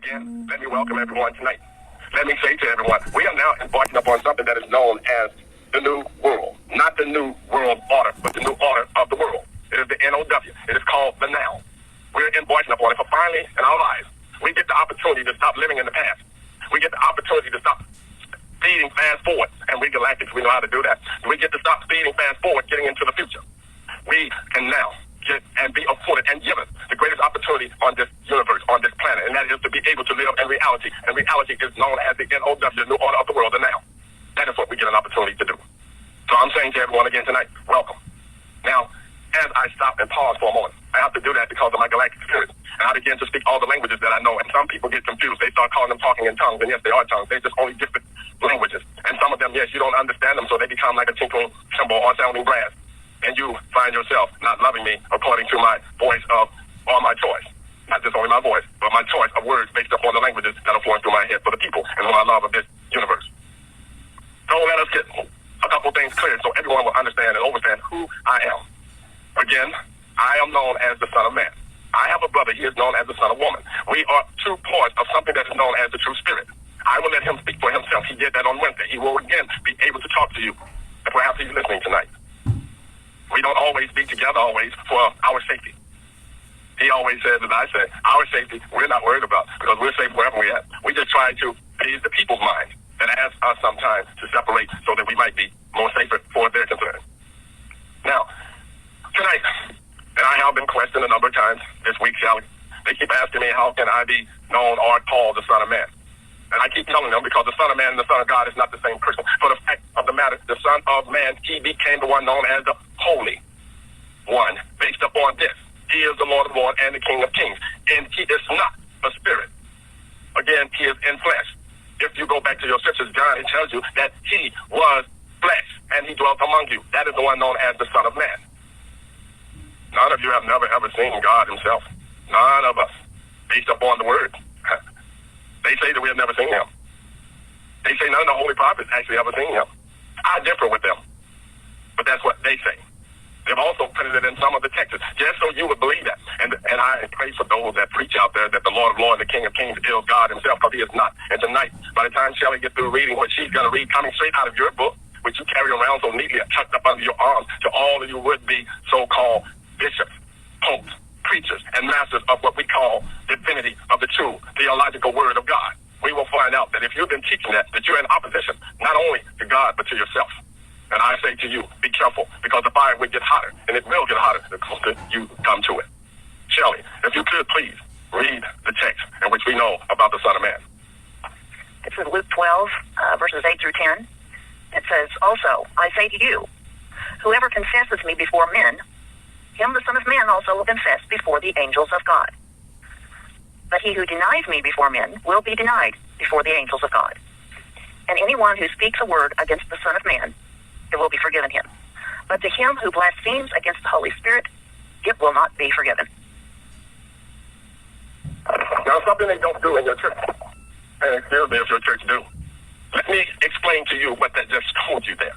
again, let me welcome everyone tonight. Let me say to everyone, we are now embarking upon something that is known as the New World. Not the New World Order, but the New Order of the World. It is the NOW. It is called the Now. We're embarking upon it, for finally in our lives, we get the opportunity to stop living in the past. We get the opportunity to stop speeding fast forward, and we galactics, we know how to do that. We get to stop speeding fast forward, getting into the future. We can now get and be afforded and given the greatest opportunity on this universe, on this planet, and that is to be able to live in reality. And reality is known as the NOW, the New Order of the World, the Now. That is what we get an opportunity to do. So I'm saying to everyone again tonight, welcome. Now, as I stop and pause for a moment, I have to do that because of my galactic spirit. And I begin to speak all the languages that I know. And some people get confused. They start calling them talking in tongues. And yes, they are tongues. They're just only different languages. And some of them, yes, you don't understand them, so they become like a tinkling cymbal or sounding brass. And you find yourself not loving me according to my voice of, or my choice. Not just only my voice, but my choice of words based upon the languages that are flowing through my head for the people and who I love of this universe. So let us get a couple things clear so everyone will understand and understand who I am. Again, I am known as the Son of Man. I have a brother, he is known as the Son of Woman. We are two parts of something that is known as the True Spirit. I will let him speak for himself. He did that on Wednesday. He will again be able to talk to you. And perhaps he's listening tonight. We don't always be together always for our safety. He always says, and I say, our safety, we're not worried about because we're safe wherever we're at. We just try to ease the people's mind and ask us sometimes to separate so that we might be more safer for their concern. Now, tonight, and I have been questioned a number of times this week, Sally. They keep asking me, how can I be known or called the Son of Man? And I keep telling them because the Son of Man and the Son of God is not the same person. For the fact of the matter, the Son of Man, he became the one known as the Holy One. Based upon this, he is the Lord of Lords and the King of Kings. And he is not a spirit. Again, he is in flesh. If you go back to your scriptures, John, it tells you that he was flesh and he dwelt among you. That is the one known as the Son of Man. None of you have never ever seen God himself. None of us. Based upon the word. They say that we have never seen him. They say none of the holy prophets actually ever seen him. I differ with them. But that's what they say. They've also printed it in some of the texts, just so you would believe that. And I pray for those that preach out there that the Lord of Lords, the King of Kings, is God himself, because he is not. And tonight, by the time Shelley gets through reading what she's going to read, coming straight out of your book, which you carry around so neatly tucked up under your arms, to all of you would-be so-called bishops, popes, preachers, and masters of what we call divinity of the true theological word of God. We will find out that if you've been teaching that you're in opposition, not only to God, but to yourself. And I say to you, be careful, because the fire will get hotter, and it will get hotter the closer you come to it. Shelley, if you could please read the text in which we know about the Son of Man. This is Luke 12, verses 8 through 10. It says, also, I say to you, whoever confesses me before men, him the Son of Man also will confess before the angels of God. But he who denies me before men will be denied before the angels of God. And anyone who speaks a word against the Son of Man, it will be forgiven him. But to him who blasphemes against the Holy Spirit, it will not be forgiven. Now, something they don't do in your church, and excuse me if your church do, let me explain to you what that just told you there.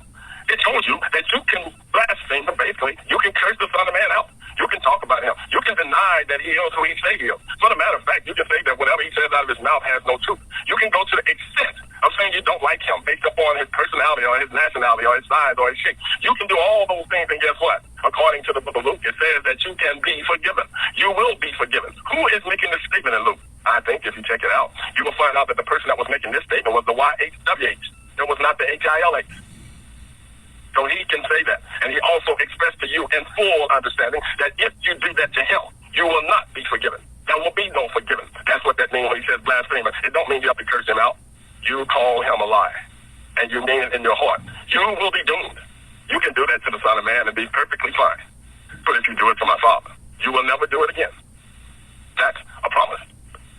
It told you that you can blaspheme him, basically. You can curse the Son of Man out. You can talk about him. You can deny that he is who he say he is. For the matter of fact, you can say that whatever he says out of his mouth has no truth. You can go to the extent of saying you don't like him based upon his personality or his nationality or his size or his shape. You can do all those things, and guess what? According to the book of Luke, it says that you can be forgiven. You will be forgiven. Who is making this statement in Luke? I think if you check it out, you will find out that the person that was making this statement was the YHWH. It was not the HILH. So he can say that. And he also expressed to you in full understanding that if you do that to him, you will not be forgiven. There will be no forgiven. That's what that means when he says blasphemer. It don't mean you have to curse him out. You call him a lie. And you mean it in your heart. You will be doomed. You can do that to the Son of Man and be perfectly fine. But if you do it to my Father, you will never do it again. That's a promise.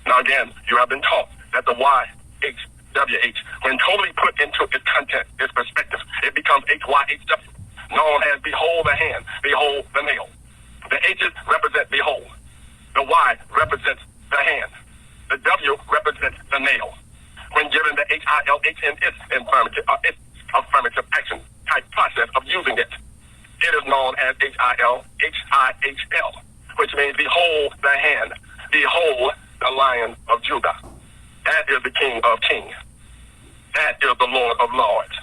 Now again, you have been taught that the YHWH, when totally put into its content, its perspective, it becomes HYHW, known as behold the hand, behold the nail. The H's represent behold. The Y represents the hand. The W represents the nail. When given the HILH in its affirmative action type process of using it, it is known as HILHIHL, which means behold the hand, behold the Lion of Judah. That is the King of Kings. That is the Lord of Lords.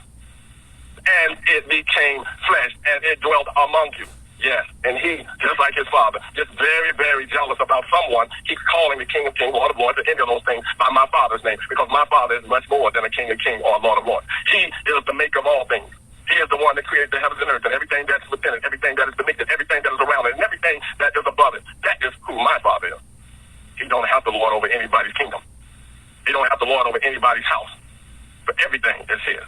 And it became flesh, and it dwelt among you. Yes, and he, just like his father, just very, very jealous about someone, keeps calling the King of Kings, Lord of Lords, and any of those things by my Father's name, because my Father is much more than a King of Kings or a Lord of Lords. He is the maker of all things. He is the one that created the heavens and earth and everything that's within it, everything that is beneath it, everything that is around it, and everything that is above it. That is who my Father is. He don't have to lord over anybody's kingdom. He don't have to lord over anybody's house. But everything is his.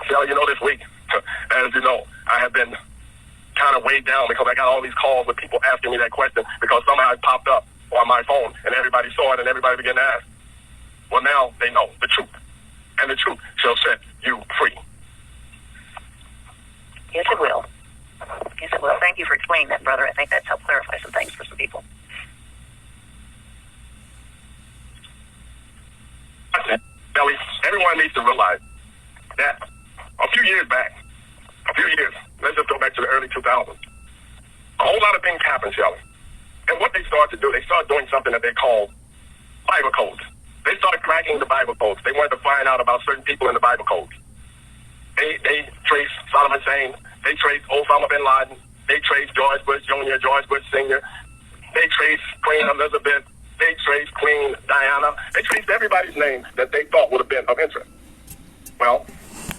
So, this week, as you know, I have been kind of weighed down because I got all these calls with people asking me that question because somehow it popped up on my phone and everybody saw it and everybody began to ask. Well, now they know the truth, and the truth shall set you free. Yes, it will. Yes, it will. Thank you for explaining that, brother. I think that's helped clarify some things for some people. Ellie, everyone needs to realize that a few years, let's just go back to the early 2000s, a whole lot of things happened, Shelley. And what they started to do, they started doing something that they called Bible codes. They started cracking the Bible codes. They wanted to find out about certain people in the Bible codes. They traced Saddam Hussein. They traced Osama bin Laden. They traced George Bush Jr., George Bush Sr. They traced Queen Elizabeth. They traced Queen Diana. They traced everybody's name that they thought would have been of interest. Well,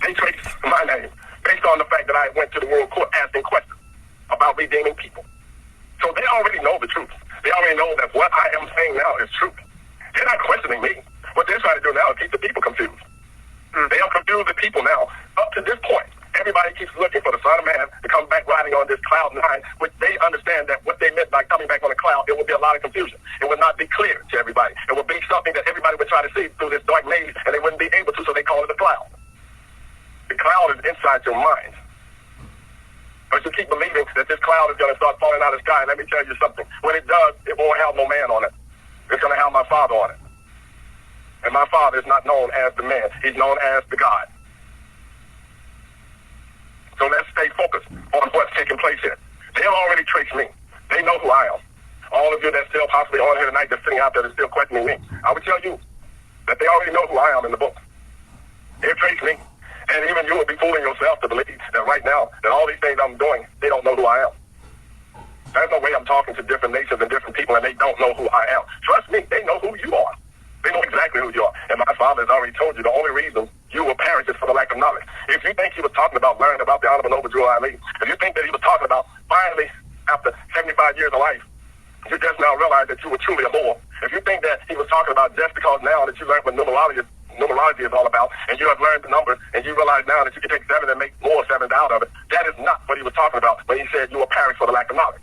they traced my name based on the fact that I went to the World Court asking questions about redeeming people. So they already know the truth. They already know that what I am saying now is truth. They're not questioning me. What they're trying to do now is keep the people confused. They have confused the people now. Up to this point, everybody keeps looking for the Son of Man to come back riding on this cloud nine, which they understand that what they meant by coming back on a cloud, it would be a lot of confusion. It would not be clear to everybody. It would be something that everybody would try to see through this dark maze, and they wouldn't be able to, so they call it a cloud. The cloud is inside your mind. But you keep believing that this cloud is going to start falling out of the sky. And let me tell you something. When it does, it won't have no man on it. It's going to have my Father on it. And my Father is not known as the man. He's known as the God. So let's stay focused on what's taking place here. They have already traced me. They know who I am. All of you that's still possibly on here tonight that's sitting out there that's still questioning me, I would tell you that they already know who I am in the book. They've traced me. And even you will be fooling yourself to believe that right now, that all these things I'm doing, they don't know who I am. There's no way I'm talking to different nations and different people and they don't know who I am. Trust me, they know who you are. They know exactly who you are. And my Father has already told you the only reason you will perish is for the lack of knowledge. If you think he was talking about learning about the Honorable Noble Drew Ali, if you think that he was talking about finally, after 75 years of life, you just now realize that you were truly a Moor. If you think that he was talking about just because now that you learned what numerology is all about, and you have learned the number, and you realize now that you can take 7 and make more 7s out of it, that is not what he was talking about when he said you will perish for the lack of knowledge.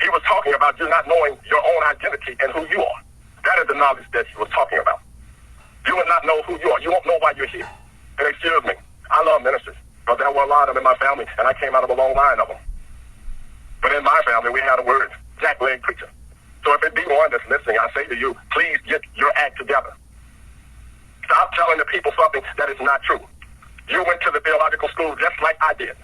He was talking about you not knowing your own identity and who you are. That is the knowledge that he was talking about. You will not know who you are. You won't know why you're here. And excuse me, I love ministers, because there were a lot of them in my family, and I came out of a long line of them. But in my family, we had a word, jackleg preacher. So if it be one that's listening, I say to you, please get your act together. Stop telling the people something that is not true. You went to the theological school just like I did.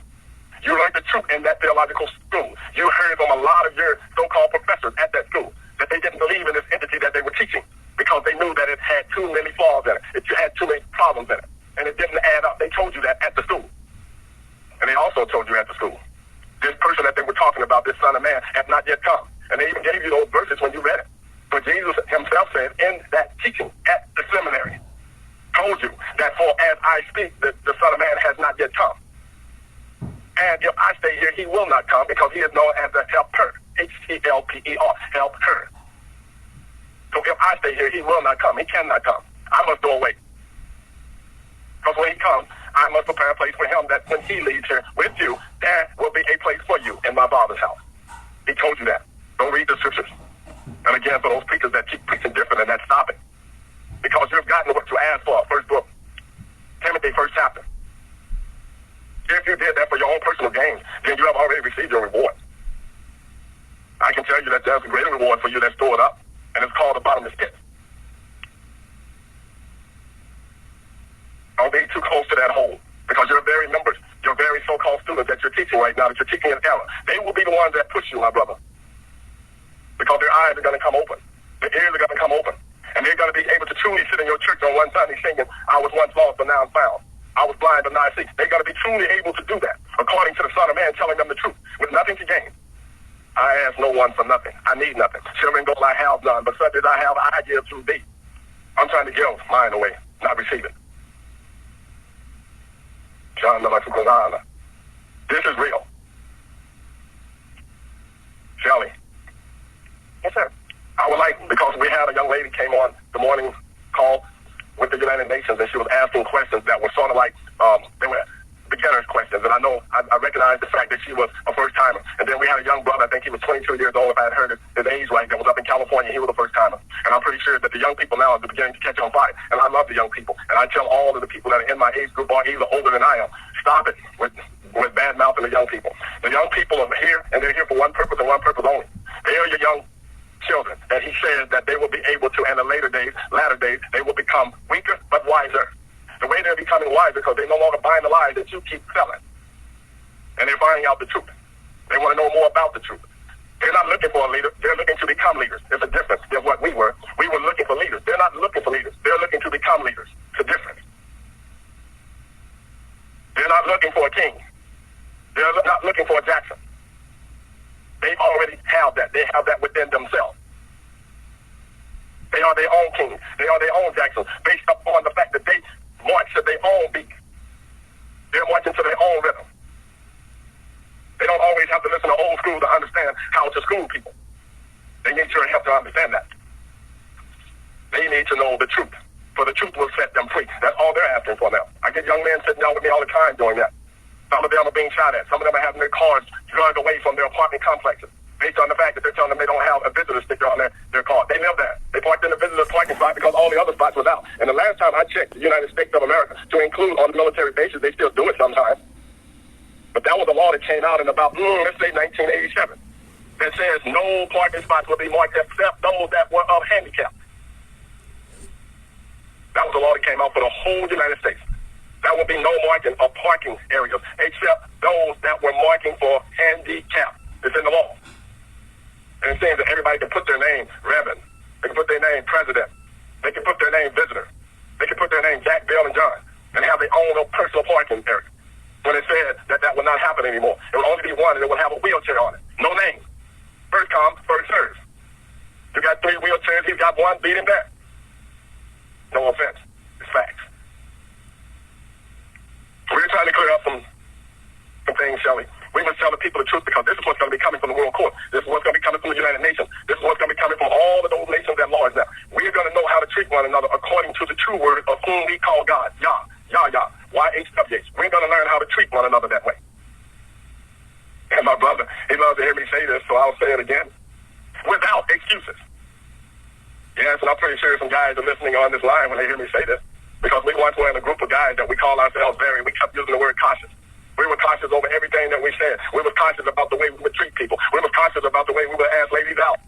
You learned the truth in that theological school. You heard from a lot of your so-called professors at that school that they didn't believe in this entity that they were teaching because they knew that it had too many flaws in it. It had too many problems in it. And it didn't add up. They told you that at the school. And they also told you at the school. This person that they were talking about, this Son of Man, has not yet come. And they even gave you those verses when you read it. But Jesus himself said in that teaching at the seminary, told you that for as I speak, the Son of Man has not yet come. And if I stay here, he will not come because he is known as the helper. H-E-L-P-E-R, helper. So if I stay here, he will not come. He cannot come. I must go away. Because when he comes, I must prepare a place for him that when he leaves here with you, there will be a place for you in my Father's house. He told you that. Don't read the scriptures. And again, for those preachers that keep preaching different and that stop it. Because you've gotten what you asked for. First book, Timothy, 1st chapter. If you did that for your own personal gain, then you have already received your reward. I can tell you that there's a greater reward for you that's stored up, and it's called the bottomless pit. Don't be too close to that hole, because your very members, your very so-called students that you're teaching right now, that you're teaching in error, they will be the ones that push you, my brother. Because their eyes are going to come open. The ears are going to come open. And they're going to be able to truly sit in your church on one Sunday singing, I was once lost, but now I'm found. I was blind, but now I see. They're going to be truly able to do that, according to the Son of Man telling them the truth, with nothing to gain. I ask no one for nothing. I need nothing. Silver and gold I have none, but such as I have, I give to thee. I'm trying to give mine away, not receive it. This is real. Shelley. Yes, sir. I would like, because we had a young lady came on the morning call with the United Nations, and she was asking questions that were sort of like, they were beginner's questions. And I know, I recognized the fact that she was a first-timer. And then we had a young brother, I think he was 22 years old, if I had heard his age right, that was up in California. He was a first-timer. And I'm pretty sure that the young people now are beginning to catch on fire. And I love the young people. And I tell all of the people that are in my age group or either older than I am, stop it with bad-mouthing the young people. The young people are here, and they're here for one purpose and one purpose only. They are your young children. And he says that they will be able to, in the latter days, they will become weaker but wiser. The way they're becoming wiser because they're no longer buying the lies that you keep selling. And they're finding out the truth. They want to know more about the truth. They're not looking for a leader. They're looking to become leaders. There's a difference than what we were. We were looking for leaders. They're not looking for leaders. They're looking to become leaders. It's a difference. They're not looking for a king. They're not looking for a Jackson. They already have that. They have that within themselves. They are their own king. They are their own Jackson, based upon the fact that they march to their own beat. They're marching to their own rhythm. They don't always have to listen to old school to understand how to school people. They need your help to understand that. They need to know the truth, for the truth will set them free. That's all they're asking for now. I get young men sitting down with me all the time doing that. Some of them are being shot at. Some of them are having their cars dragged away from their apartment complexes based on the fact that they're telling them they don't have a visitor sticker on their car. They live there. They parked in the visitor parking spot because all the other spots was out. And the last time I checked the United States of America to include on the military bases, they still do it sometimes. But that was a law that came out in about, let's say 1987, that says no parking spots will be marked except those that were of handicap. That was a law that came out for the whole United States. There will be no marking of parking areas except those that were marking for handicap. It's in the law. And it says that everybody can put their name Reverend. They can put their name President. They can put their name Visitor. They can put their name Jack, Bill, and John and have their own personal parking area. When it said that will not happen anymore. It will only be one and it will have a wheelchair on it. No name. First come, first serve. You got 3 wheelchairs, he's got one, beat him back. No offense. It's facts. We're trying to clear up some things, Shelley. We must tell the people the truth because this is what's going to be coming from the World Court. This is what's going to be coming from the United Nations. This is what's going to be coming from all of those nations at large now. We're going to know how to treat one another according to the true word of whom we call God. Yah, YHWH. We're going to learn how to treat one another that way. And my brother, he loves to hear me say this, so I'll say it again. Without excuses. Yes, and I'm pretty sure some guys are listening on this line when they hear me say this. Because we once were in a group of guys that we call ourselves we kept using the word cautious. We were cautious over everything that we said. We were cautious about the way we would treat people. We were cautious about the way we would ask ladies out.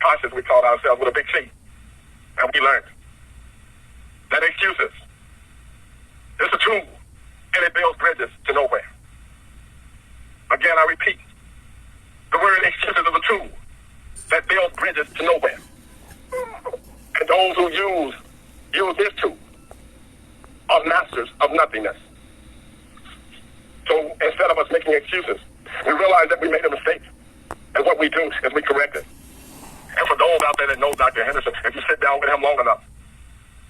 Cautious, we called ourselves with a big C. And we learned that excuses is a tool, and it builds bridges to nowhere. Again, I repeat, the word excuses is a tool that builds bridges to nowhere. And those who use this tool are masters of nothingness. So instead of us making excuses, we realize that we made a mistake. And what we do is we correct it. And for those out there that know Dr. Henderson, if you sit down with him long enough,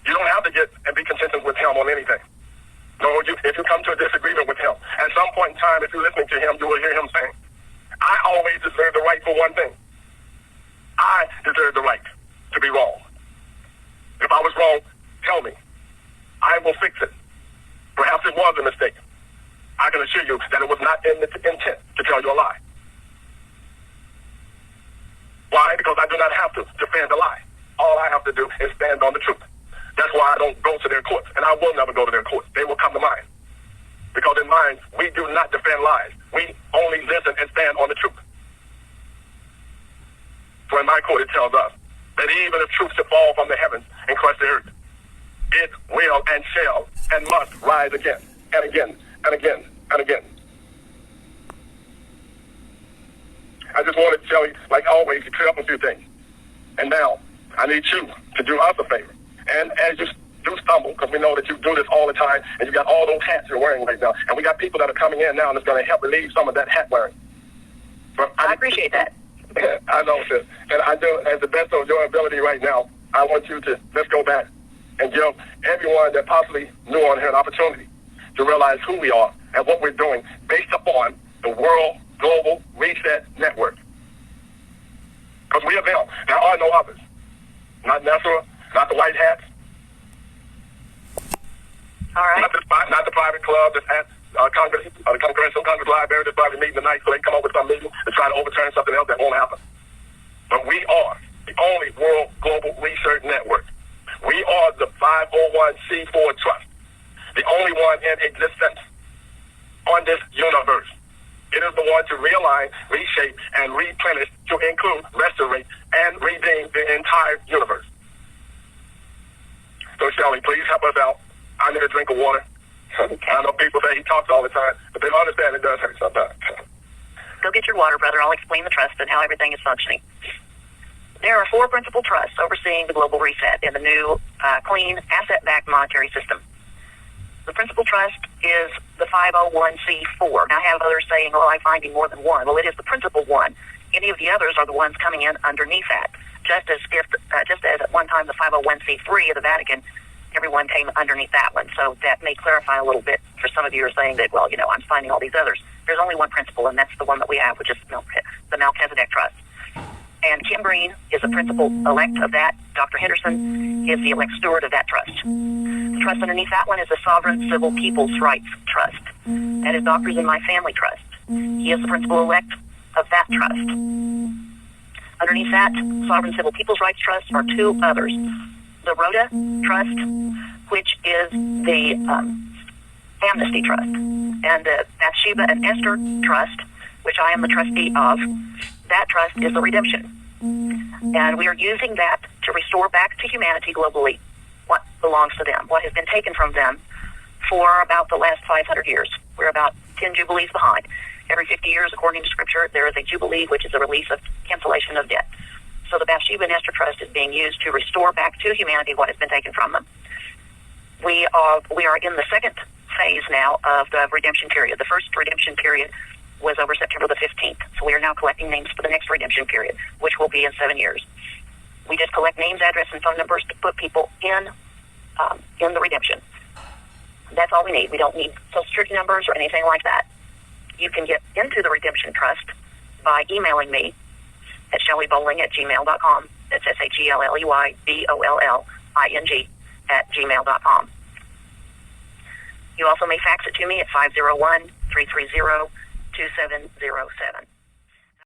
you don't have to get and be contentious with him on anything. No, if you come to a disagreement with him, at some point in time, if you're listening to him, you will hear him saying, I always deserve the right for one thing. I deserve the right to be wrong. If I was wrong, tell me. I will fix it. Perhaps it was a mistake. I can assure you that it was not in the intent to tell you a lie. Why? Because I do not have to defend a lie. All I have to do is stand on the truth. That's why I don't go to their courts, and I will never go to their courts. They will come to mine. Because in mine, we do not defend lies. We only listen and stand on the truth. For in my court, it tells us that even if truth should fall from the heavens and crush the earth, it will and shall and must rise again and again and again and again. I just wanted to tell you, like always, to clear up a few things. And now I need you to do us a favor. And as you do stumble, because we know that you do this all the time, and you got all those hats you're wearing right now, and we got people that are coming in now, and it's going to help relieve some of that hat wearing. But I appreciate that. I know, sis. And I do, as the best of your ability right now, I want you to, let's go back and give everyone that possibly knew on here an opportunity to realize who we are and what we're doing based upon the World Global Reset Network. Because we are them. There are no others. Not NESRA, not the white hats. All right. Not the private club that's at Congress, the Congressional Congress Library that's probably meeting tonight so they come up with some meeting to try to overturn something else that won't happen. But we are the only World Global Research Network. We are the 501c4 trust, the only one in existence on this universe. It is the one to realign, reshape, and replenish to include, restore, and redeem the entire universe. So, Shelley, please help us out. I need a drink of water. I know people say he talks all the time, but they don't understand it does hurt sometimes. Go get your water, brother. I'll explain the trust and how everything is functioning. There are 4 principal trusts overseeing the global reset in the new clean asset-backed monetary system. The principal trust is the 501c4. Now, I have others saying, well, I'm finding more than one. Well, it is the principal one. Any of the others are the ones coming in underneath that. Just as at one time the 501c3 of the Vatican, everyone came underneath that one. So that may clarify a little bit for some of you who are saying that, well, I'm finding all these others. There's only one principal, and that's the one that we have, which is the Melchizedek Trust. And Kim Breen is the principal elect of that. Dr. Henderson is the elect steward of that trust. The trust underneath that one is the Sovereign Civil People's Rights Trust. That is Doctors in My Family Trust. He is the principal elect of that trust. Underneath that Sovereign Civil People's Rights Trust are 2 others. The Rhoda Trust, which is the Amnesty Trust, and the Bathsheba and Esther Trust, which I am the trustee of. That trust is the redemption. And we are using that to restore back to humanity globally what belongs to them, what has been taken from them for about the last 500 years. We're about 10 jubilees behind. Every 50 years, according to Scripture, there is a jubilee, which is a release of cancellation of debt. So the Bathsheba and Esther Trust is being used to restore back to humanity what has been taken from them. We are in the second phase now of the redemption period. The first redemption period was over September the 15th. So we are now collecting names for the next redemption period, which will be in 7 years. We just collect names, address, and phone numbers to put people in the redemption. That's all we need. We don't need Social Security numbers or anything like that. You can get into the Redemption Trust by emailing me at shelleybowling@gmail.com. That's SHELLEYBOLLING @gmail.com. You also may fax it to me at 501-330-2707.